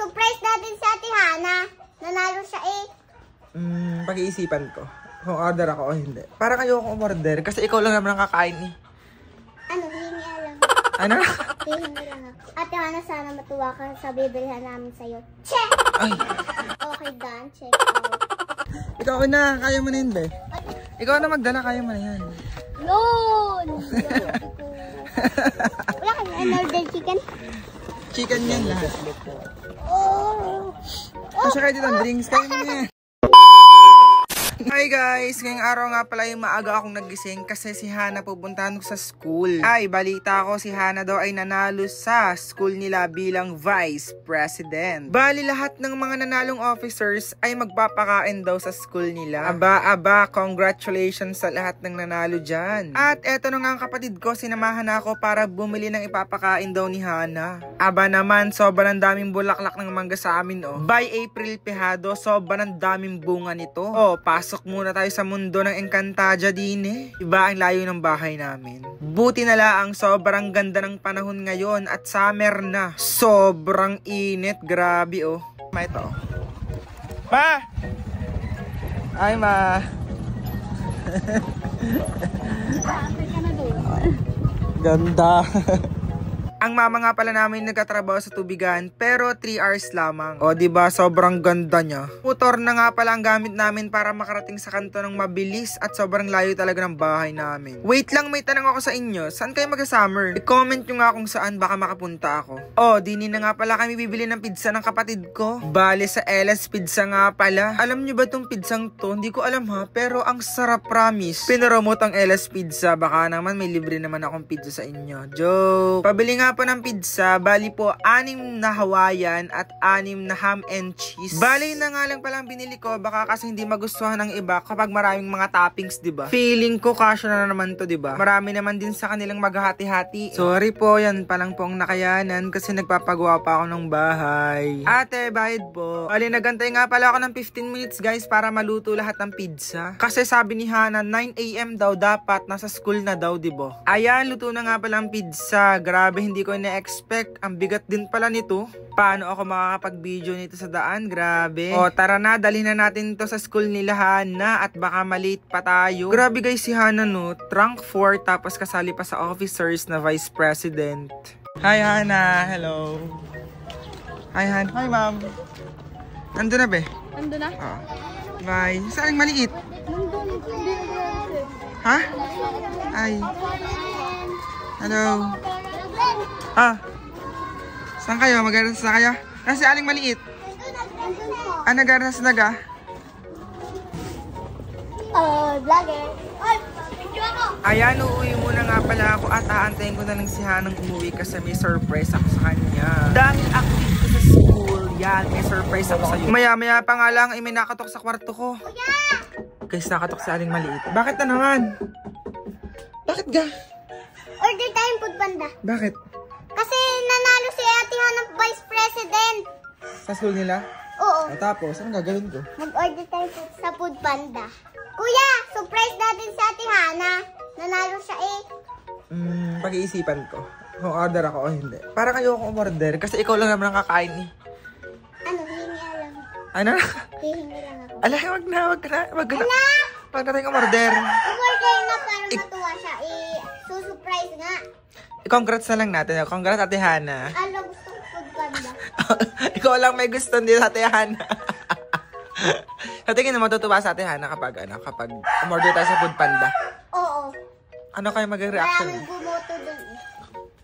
surprise natin si Ate Hana. Nanalo siya eh. Pag-iisipan ko. Kung order ako o hindi. Parang ayoko umorder kasi ikaw lang naman ang kakain eh. Ano, hingi lang. Ano? Hingi lang ako. Ate Hana, sana matuwa ka sa bibilihan namin sa'yo. Check! Ay! Okay, done. Check out. Ikaw na, kaya mo na hindi. Ikaw na magdala, kaya mo na yan. Yun! Wala kang in-order chicken? Chicken yan lahat. Oh! Kasi kayo dito, drinks kayo na yan. Hi guys! Ngayong araw nga pala yung maaga akong nagising kasi si Hana pupuntahan ko sa school. Ay, balita ko si Hana daw ay nanalo sa school nila bilang Vice President. Bali lahat ng mga nanalong officers ay magpapakain daw sa school nila. Aba, congratulations sa lahat ng nanalo dyan. At eto na nga ang kapatid ko, sinamahan ako para bumili ng ipapakain daw ni Hana. Aba naman, sobrang daming bulaklak ng mangga sa amin oh. By April Pehado, sobrang daming bunga nito. Oh, pasok muna tayo sa mundo ng Encantadia din eh. Iba ang layo ng bahay namin. Buti na lang sobrang ganda ng panahon ngayon at summer na. Sobrang init, grabe oh. Ma ito. Ma! Ay ma. Ganda. Ang mama nga pala namin nagkatrabaho sa tubigan pero 3 hours lamang. O diba sobrang ganda niya. Motor na nga pala ang gamit namin para makarating sa kanto ng mabilis at sobrang layo talaga ng bahay namin. Wait lang, may tanong ako sa inyo. Saan kayo mag-summer? I-comment nyo nga kung saan baka makapunta ako. O, dini na nga pala kami bibili ng pizza ng kapatid ko. Bale sa LS Pizza nga pala. Alam nyo ba tong pizzang to? Hindi ko alam ha, pero ang sarap promise. Pinaromote ang LS Pizza. Baka naman may libre naman akong pizza sa inyo. Joke. Pabili nga po ng pizza, bali po 6 na Hawaiian at 6 na ham and cheese. Bali na nga lang palang binili ko, baka kasi hindi magustuhan ng iba kapag maraming mga toppings, diba? Feeling ko kasya na naman to, diba? Marami naman din sa kanilang maghahati-hati. Sorry po, yan palang po ang nakayanan kasi nagpapagawa pa ako ng bahay. Ate, bayad po. Bali, nagantay nga pala ako ng 15 minutes guys para maluto lahat ng pizza. Kasi sabi ni Hana, 9 AM daw dapat nasa school na daw, diba? Ayan, luto na nga pala ang pizza. Grabe, hindi ko na-expect. Ang bigat din pala nito. Paano ako makakapag-video nito sa daan? Grabe. O, tara na. Dali na natin to sa school nila Hana at baka malate pa tayo. Grabe guys si Hana no. Trunk 4 tapos kasali pa sa officers na Vice President. Hi Hana. Hello. Hi Han. Hi ma'am. Nandun na be? Nandun na? Oo. Bye. Saan maliit? Nandun. Ha? Ay. Hello. Ah. Saan kayo? Mag-aras na kayo? Kasi aling maliit. Ah, nag-aras na ga? Vlogger. Ay, video ako. Ayan, uuwi muna nga pala ako at aantayin ko na lang si Hanang umuwi kasi may surprise ako sa kanya. Dahil active ko sa school, yan, may surprise ako sa'yo. Maya-maya pa nga lang, may nakatok sa kwarto ko. Guys, nakatok sa aling maliit. Bakit na naman? Bakit ga? Order tayong food panda. Bakit? Kasi nanalo si Ate Hana ng Vice President. Sa school nila? Oo. O tapos, anong gagawin ko? Mag-order tayo sa food panda. Kuya, surprise natin si Ate Hana. Nanalo siya eh. Pag-iisipan ko. Kung order ako o hindi. Parang ayoko umorder kasi ikaw lang naman ang kakain eh. Ano, hingi lang. Ano? Hihingi lang ako. Ala, wag na. Wag na tayong umorder. Umorder na para matuwa siya eh. Susurprise nga. I-congrats na lang natin. Congrats Ate Hana. Ano gusto ko food panda? Ikaw lang may gusto din sa Ate Hana. Sa tingin mo, matutuwa sa Ate Hana kapag umorder tayo sa food panda. Oo. Ano kayo mag-reaction? Maraming bumoto dun eh.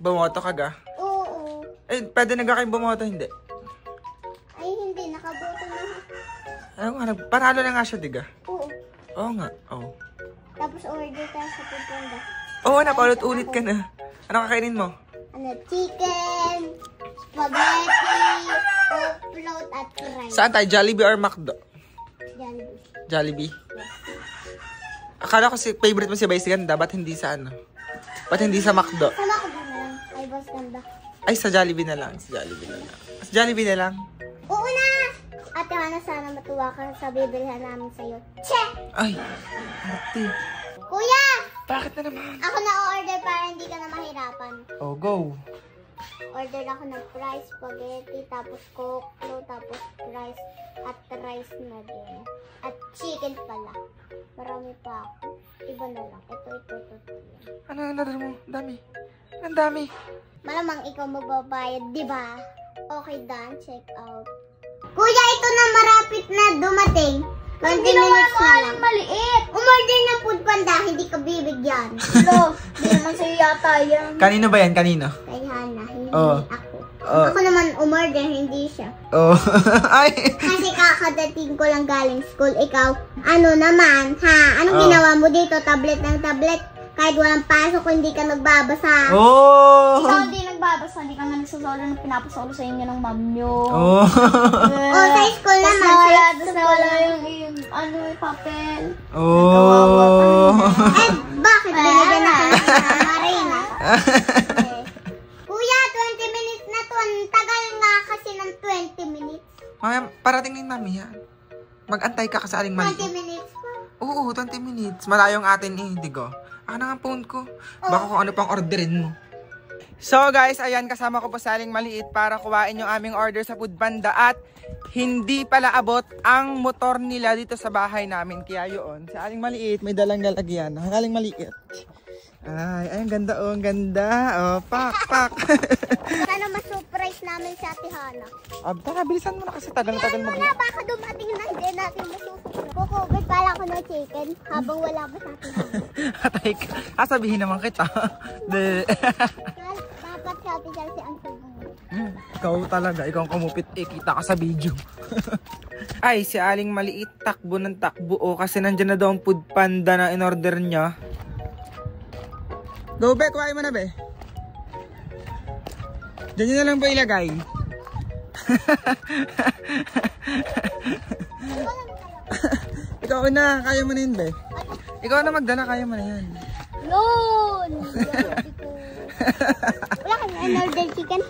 Bumoto ka ga? Oo. Eh, pwede na ga kayong bumoto, hindi? Ay, hindi. Nakaboto na. Ano nga, paralo na nga siya, diga? Oo. Oo nga, oo. Tapos order tayo sa food panda. Oo, napaulit-ulit ka na. Ano kakainin mo? Ano, chicken, spaghetti, float at rice. Saan tayo? Jollibee or McDo? Jollibee. Jollibee? Akala ko favorite mo si Vice Ganda. Ba't hindi sa ano? Ba't hindi sa McDo? Sama ko din na lang. Ay, boss ganda. Ay, sa Jollibee na lang. Sa Jollibee na lang. Sa Jollibee na lang. Oo na! Ate Hana, sana matuwa ka sa bibilihan namin sa'yo. Check! Ay, ate. Kuya! Bakit na naman? Ako na order para hindi ka na mahirapan. Oh, go. order ako ng fries, spaghetti, tapos coke, tapos rice, at rice na din. At chicken pala. Marami pa ako. Iba na lang. Ito. Ano ang order mo? Dami. Ang dami. Malamang ikaw magbabayad, di ba? Okay, done. Check out. Kuya, ito na marapit na dumating. 20 minutes na lang. Maliit. Umorder ng food panda, hindi ka bibigyan. Lo, di naman sa'yo yata yan. Kanino ba yan? Kanino? Kay Hana, hindi Oh. ako. Oh. Ako naman umorder, hindi siya. Oh. Ay. Kasi kakadating ko lang galing school. Ikaw, ano naman, ha? Anong Oh. ginawa mo dito? Tablet ng tablet. Kahit walang pasok, hindi ka nagbabasa. Oh. Ikaw hindi nagbabasa, hindi ka nga nagsasolo ng pinapasolo sa inyo ng mom nyo. Oh. O, sa school Tapos naman. nawala, sa tapos school. nawala yung papel. Oh. Eh, bakit binigyan na kayo ng Marina? Kuya, 20 minutes na to. Ang tagal nga kasi ng 20 minutes. Mamaya, parating din mami yan. Mag-antay ka kasi aling 20 mali. minutes pa. Oo, 20 minutes. Malayong atin eh, digo. Ako na nga phone ko. Baka kung ano pang orderin mo. So guys, ayan, kasama ko po sa aling maliit para kuhain yung aming order sa Food Panda at hindi pala abot ang motor nila dito sa bahay namin. Kaya yun, sa aling maliit, may dalang lalagyan. Ang aling maliit. Ay, ang ganda oh, ang ganda. Oh, pak. Sana ma-surprise namin si Ate Hana. Abta, bilisan mo na kasi tagal-tagal mag- Wala, baka dumating na hindi natin masusurprise. Kukubit pala ako ng chicken habang wala pa sa Ate Hana. Atay ka. Sabihin naman kita. Dapat si Ate Chelsea ang sagot. Ikaw talaga, ikaw ang kumupit, kita ka sa video. Ay, si aling maliit, takbo ng takbo. O, kasi nandyan na daw ang Food Panda na in-order niya. Go, Be, kuhain mo na, Be. Diyan nyo na lang ba ilagay? Ikaw na, kaya mo na yun, Be. Ikaw na magdala, kaya mo na yan. Yun! Wala kang in-order chicken?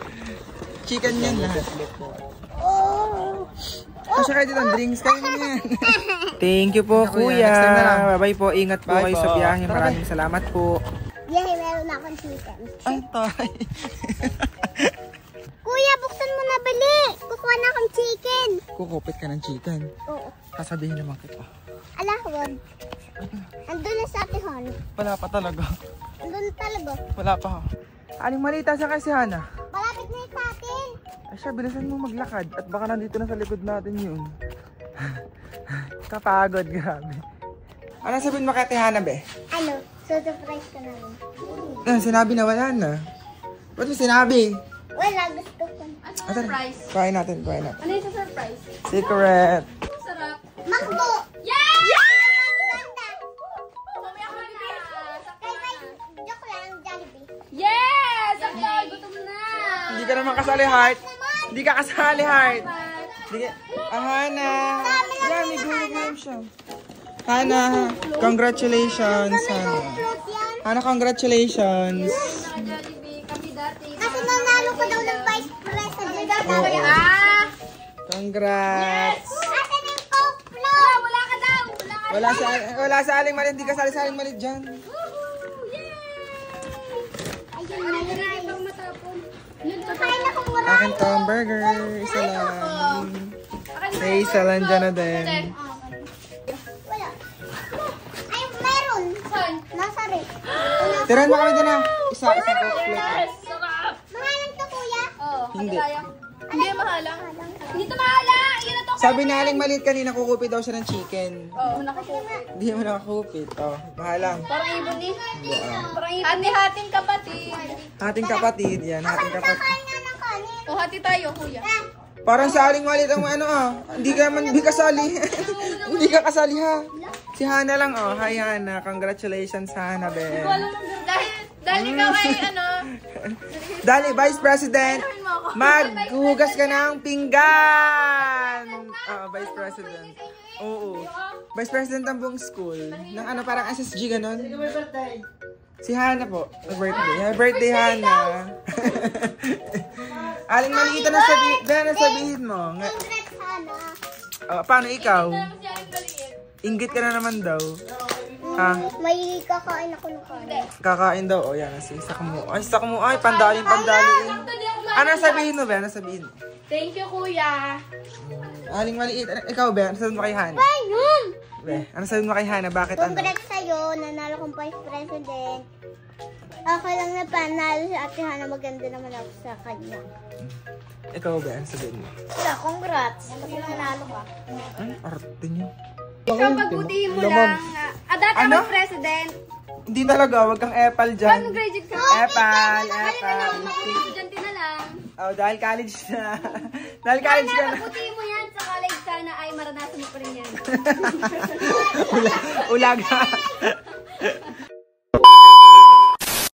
Chicken yan lahat. Oh! Kasi kayo dito, drinks, kaya mo na yan. Thank you po, Kuya. kuya. Next time na lang. Bye-bye po. Ingat po Bye kayo po. sa biyahe. Tara, Maraming salamat po. Yay, meron akong chicken. Ay, tay. Kuya, buksan mo na bili! Kukuha na akong chicken! Kukupit ka ng chicken. Oo. Sasabihin naman kita. Ala, huwag. Andun na sa Ate Hana. Wala pa talaga. Andun na talaga. Wala pa. Aling malita siya kasi Hana. Malapit na yun sa atin. Ay siya, bilisan mo maglakad. At baka nandito na sa likod natin yun. Kapagod, grabe. Ano sabihin mo kay Ate Hana, Be? Ano? Surprise ka na rin. Sinabi na wala na. Ba't mo sinabi? Wala, gusto ko. Ah, tara. Kuhain natin, kuhain natin. Ano yung sa surprise? Secret. Sarap. Makbo! Yeah! Ganda! Mamaya ka na. Kay may joke lang, Jollibee. Yes! Ang gutom na. Hindi ka naman kasali, Heart. Hindi ka kasali, Heart. Hindi ka... Ah, Hana. Yan, may gulo-gulo siya. Hana, congratulations, Hana. Fruit yan. Hana, congratulations. Naka-Jollibee kami dati. Kasi nanalo ko daw ng vice president. Oo. Ah! Congrats. Asan yung Coke float? Wala ka daw. Wala ka. Wala sa aling malit. Hindi ka sali sa aling malit dyan. Ayun na yun. Kakain akong marami. Akin to, burger. Isa lang. May isa lang dyan na din. Wala. Ay, meron. Saan? Nasa rin. Tiran mo kami dyan na. Isang coke plate. Sarap. Mahalang to, kuya. Oo. Hindi. Hindi mahalang. Hindi to mahalang. Yun na to. Sabi na aling malit kanina, kukupit daw siya ng chicken. Oo. Nakakita. Hindi mo nakakupit. Oh, mahalang. Parang ibon eh. Parang ibon. Hati-hating kapatid. Ating kapatid yan, ating kapatid. Kakain nga ng kanin. O hati tayo, kuya. Ah, Parang sa aling malit ang ano Hindi ka man di kasali. Hindi ka kasali ha. Si Hana lang Hi Hana, congratulations Hana be. Dahil ikaw ay ano. Dali, Vice President, maghugas ka ng pinggan. Vice President. Oo. Vice President ng buong school. Ng ano, parang SSG ganon. Si Hana po. Birthday. Happy birthday, Hana. Aling malita na sabihin mo. congrats, Hana. Paano ikaw? Inggit ka na naman daw. Ha? May kakain ako ng kanin. Kakain daw. O yan. Isa ka mo. Ay, pandalin. Hindi ako Ano sabihin mo, be? Ano sabihin mo? Thank you, kuya. Aling maliit. Ikaw, be? Ano sabihin mo kay Hana? Ayun! Be, ano sabihin mo kay Hana? Bakit ano? Congrats sa'yo, nanalo kong vice president. Okay lang na panalo si Ate Hana, maganda naman ako sa kanya. Ikaw, be? Ano sabihin mo? Wala, congrats. Kasi nanalo ka. Arte niyo. Ikaw, pagbutihin mo lang. Dati Ano? ako president. Hindi talaga, wag kang epal dyan. Anong graduate ka? Epal, Kaya epal. na ako, estudyante na lang. Oh, dahil college na. Dahil college ka na. Pagbutihin mo yan sa college, sana ay maranasan mo pa rin yan. Ulaga.